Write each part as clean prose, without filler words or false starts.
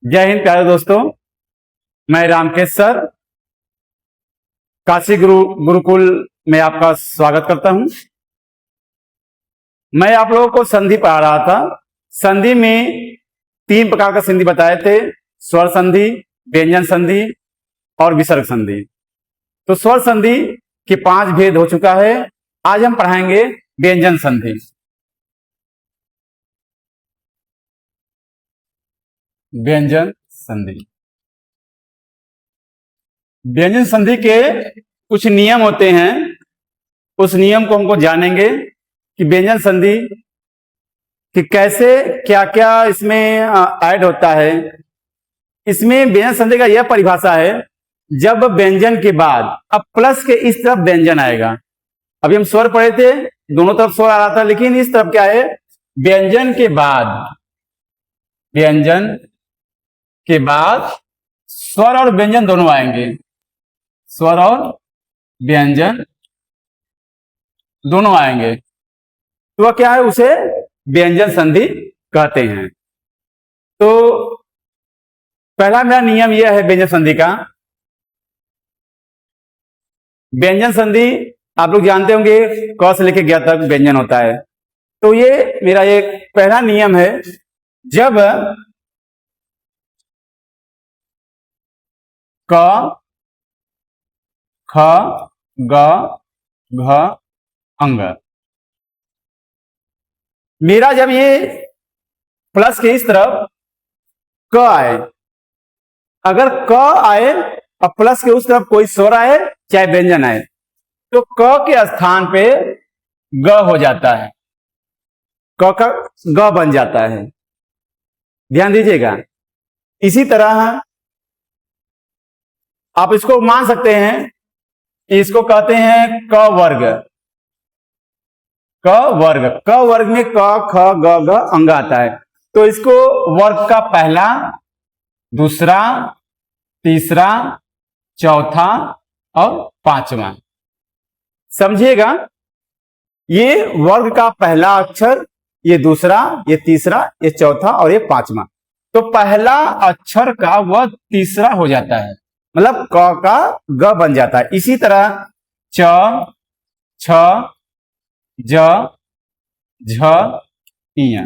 जय हिंद प्यारे दोस्तों। मैं रामकेश सर काशी गुरुकुल में आपका स्वागत करता हूं। मैं आप लोगों को संधि पढ़ा रहा था। संधि में 3 प्रकार का संधि बताए थे: स्वर संधि, व्यंजन संधि और विसर्ग संधि। तो स्वर संधि के 5 भेद हो चुका है। आज हम पढ़ाएंगे व्यंजन संधि। व्यंजन संधि, व्यंजन संधि के कुछ नियम होते हैं। उस नियम को हमको जानेंगे कि व्यंजन संधि कि कैसे क्या क्या इसमें ऐड होता है। इसमें व्यंजन संधि का यह परिभाषा है, जब व्यंजन के बाद अब प्लस के इस तरफ व्यंजन आएगा। अभी हम स्वर पढ़े थे, दोनों तरफ स्वर आ रहा था, लेकिन इस तरफ क्या है, व्यंजन के बाद स्वर और व्यंजन दोनों आएंगे। स्वर और व्यंजन दोनों आएंगे तो वह क्या है, उसे व्यंजन संधि कहते हैं। तो पहला मेरा नियम यह है व्यंजन संधि का। व्यंजन संधि आप लोग जानते होंगे, क से लेकर ग तक व्यंजन होता है। तो ये मेरा एक पहला नियम है, जब क, ख, ग, घ, अंग, मेरा जब ये प्लस के इस तरफ क आए, अगर क आए और प्लस के उस तरफ कोई स्वर आए चाहे व्यंजन आए, तो क के स्थान पे ग हो जाता है, क का ग बन जाता है। ध्यान दीजिएगा। इसी तरह आप इसको मान सकते हैं, इसको कहते हैं क वर्ग। क वर्ग में क, ख, ग, घ, अंग आता है। तो इसको वर्ग का पहला, दूसरा, तीसरा, चौथा और पांचवा समझिएगा। ये वर्ग का पहला अक्षर, ये दूसरा, ये तीसरा, ये चौथा और ये पांचवा। तो पहला अक्षर का वह तीसरा हो जाता है, मतलब क का ग बन जाता है। इसी तरह च, छ, ज, झ, इय,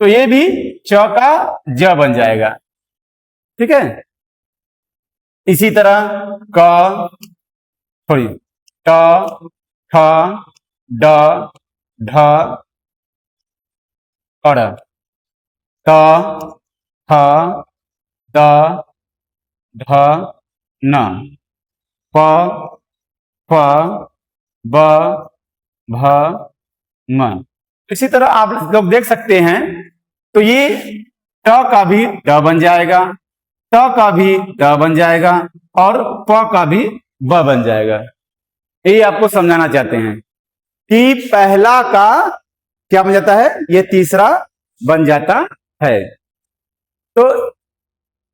तो ये भी च का ज बन जाएगा। ठीक है। इसी तरह क, ट, ठ, ड, ढ, अड़, त, थ, द, ध, न, प, फ, ब, भ, म। इसी तरह आप लोग देख सकते हैं। तो ये ट का भी ड बन जाएगा, ट का भी ड बन जाएगा और प का भी ब बन जाएगा। ये आपको समझाना चाहते हैं कि पहला का क्या बन जाता है, ये तीसरा बन जाता है। तो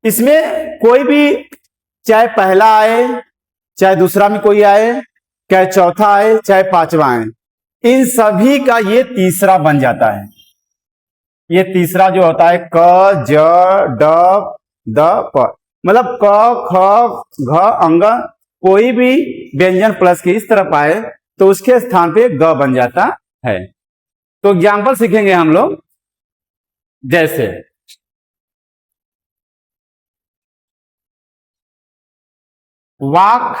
इसमें कोई भी, चाहे पहला आए, चाहे दूसरा में कोई आए, चाहे चौथा आए, चाहे पांचवा आए, इन सभी का ये तीसरा बन जाता है। ये तीसरा जो होता है क, ज, ड, द, प, मतलब क, ख, घ, अंग, कोई भी व्यंजन प्लस के इस तरफ आए तो उसके स्थान पे ग बन जाता है। तो एग्जाम्पल सीखेंगे हम लोग, जैसे वाक,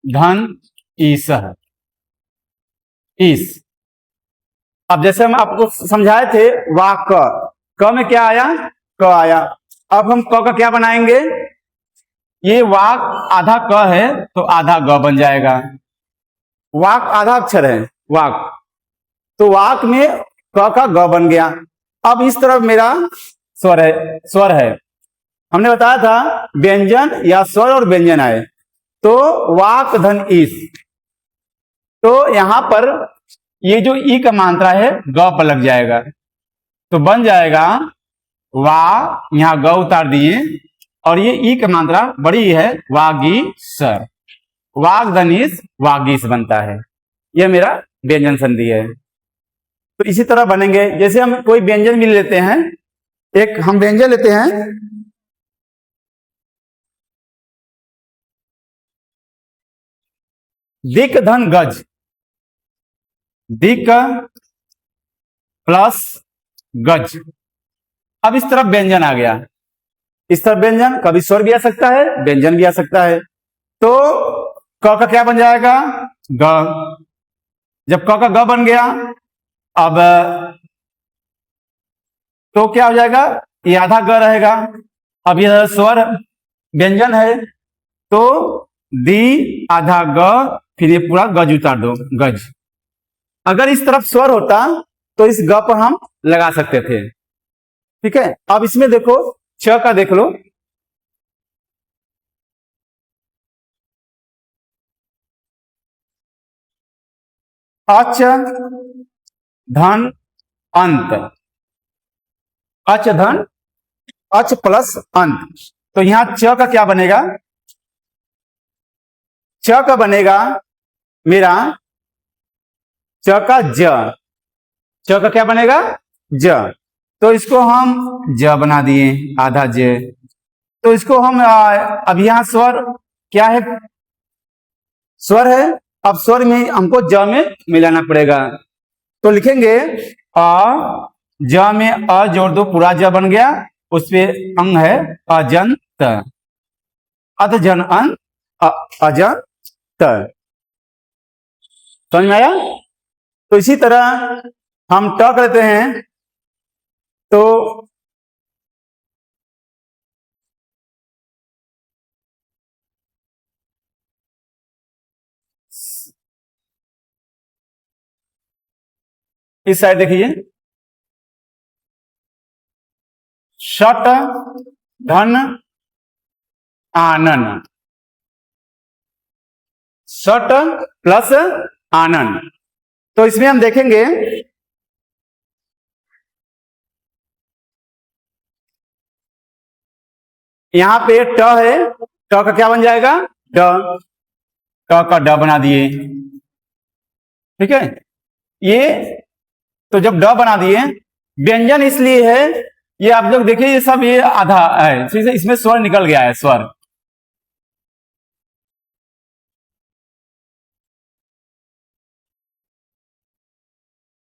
धन, ईस, ईस। अब जैसे हम आपको समझाए थे, वाक, क में क्या आया, क आया। अब हम क का क्या बनाएंगे, ये वाक आधा क है तो आधा ग बन जाएगा। वाक आधा अक्षर है, वाक, तो वाक में क का ग बन गया। अब इस तरफ मेरा स्वर है। हमने बताया था व्यंजन या स्वर और व्यंजन आए तो वाक, धन, ईस, तो यहां पर ये जो ई का मात्रा है ग पर लग जाएगा, तो बन जाएगा वा, यहां ग उतार दिए और ये ई का मात्रा बड़ी है, वागीस, वाग, धन, ईस, वागीस बनता है। यह मेरा व्यंजन संधि है। तो इसी तरह बनेंगे। जैसे हम कोई व्यंजन भी लेते हैं, एक हम व्यंजन लेते हैं, दिक धन गज, दिक प्लस गज। अब इस तरफ व्यंजन आ गया, इस तरफ व्यंजन, कभी स्वर भी आ सकता है, व्यंजन भी आ सकता है। तो क का क्या बन जाएगा, ग। जब क का ग बन गया, अब तो क्या हो जाएगा, ये आधा ग रहेगा। अब ये स्वर व्यंजन है, तो दी आधा ग, फिर ये पूरा गज उतार दो, गज। अगर इस तरफ स्वर होता तो इस ग पर हम लगा सकते थे, ठीक है। अब इसमें देखो, छ का देख लो, अच धन अंत, अच धन, अच प्लस अंत। तो यहां च का क्या बनेगा, च का बनेगा मेरा च का ज, च का क्या बनेगा, ज। तो इसको हम ज बना दिए, आधा ज। तो इसको हम अब यहां स्वर क्या है, स्वर है। अब स्वर में हमको ज में मिलाना पड़ेगा, तो लिखेंगे अ, ज में अ जोड़ दो, पूरा ज बन गया। उस पे अंग है अजंत, अधजन अन अजंत, समझ में आया। तो इसी तरह हम ट करते हैं, तो इस साइड देखिए, शट धन आनन, शट प्लस आनन। तो इसमें हम देखेंगे, यहां पे ट है, ट का क्या बन जाएगा, ड, ट का ड बना दिए, ठीक है। ये तो जब ड बना दिए, व्यंजन इसलिए है, ये आप लोग देखिए, ये सब ये आधा है, इसमें स्वर निकल गया है, स्वर।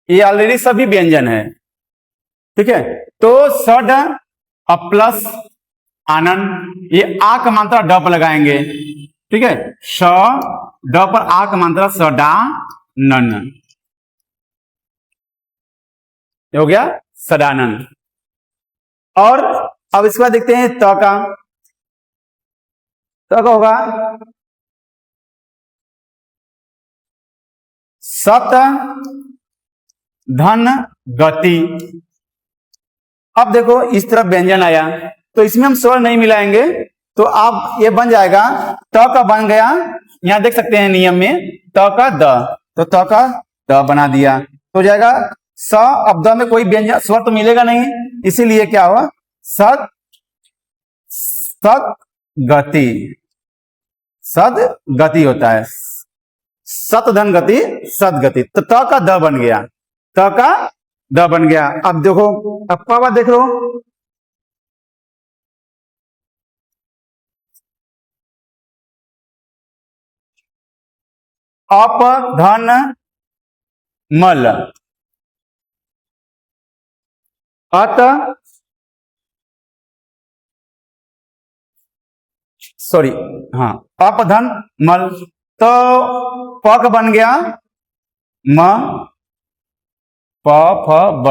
ये ऑलरेडी सभी व्यंजन है, ठीक है। तो सड प्लस आनंद, ये आ का मात्रा ड पर लगाएंगे, ठीक है। श ड पर आ का मात्रा सडा नन, हो गया सदानंद। और अब इसके बाद देखते हैं त का, त का होगा सत धन गति। अब देखो इस तरफ व्यंजन आया, तो इसमें हम स्वर नहीं मिलाएंगे, तो अब ये बन जाएगा, त का बन गया, यहां देख सकते हैं नियम में, त का द, तो त का द बना दिया, तो जाएगा स। अब द में कोई व्यंजन स्वर तो मिलेगा नहीं, इसीलिए क्या हुआ, सद, सद गति, सद गति होता है, सत धन गति, सद गति। तो त का द बन गया, त का द बन गया। अब देखो, अब पावा देख लो, अप धन मल, अत, सॉरी, हाँ, अप धन मल। तो प का बन गया म, प फ ब,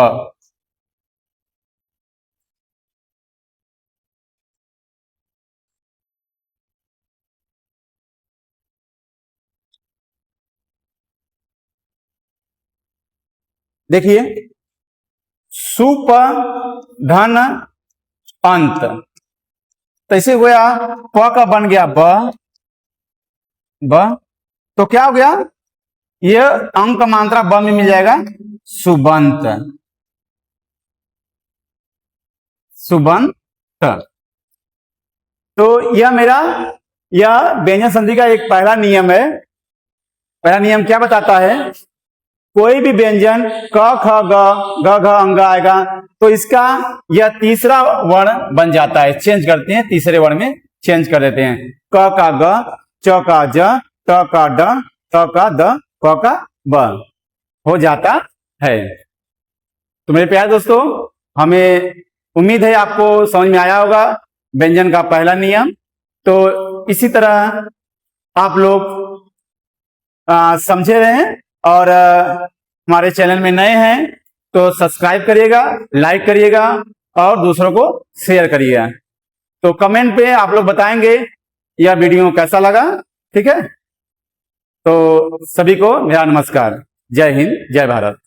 देखिए सुप धन अंत, तो ऐसे हुआ, प का बन गया ब, ब। तो क्या हो गया, ये अंक का मात्रा ब में मिल जाएगा, सुबंत, सुबंत। तो यह मेरा, यह व्यंजन संधि का एक पहला नियम है। पहला नियम क्या बताता है, कोई भी व्यंजन क ख ग, घ घ अंग आएगा, तो इसका यह तीसरा वर्ण बन जाता है, चेंज करते हैं, तीसरे वर्ण में चेंज कर देते हैं। क का ग, च का ज, ट का ड, ट का द, क का ब हो जाता है। तो मेरे प्यारे दोस्तों, हमें उम्मीद है आपको समझ में आया होगा व्यंजन का पहला नियम। तो इसी तरह आप लोग समझे रहें, और हमारे चैनल में नए हैं तो सब्सक्राइब करिएगा, लाइक करिएगा और दूसरों को शेयर करिएगा। तो कमेंट पे आप लोग बताएंगे यह वीडियो कैसा लगा। ठीक है, तो सभी को मेरा नमस्कार। जय हिंद, जय भारत।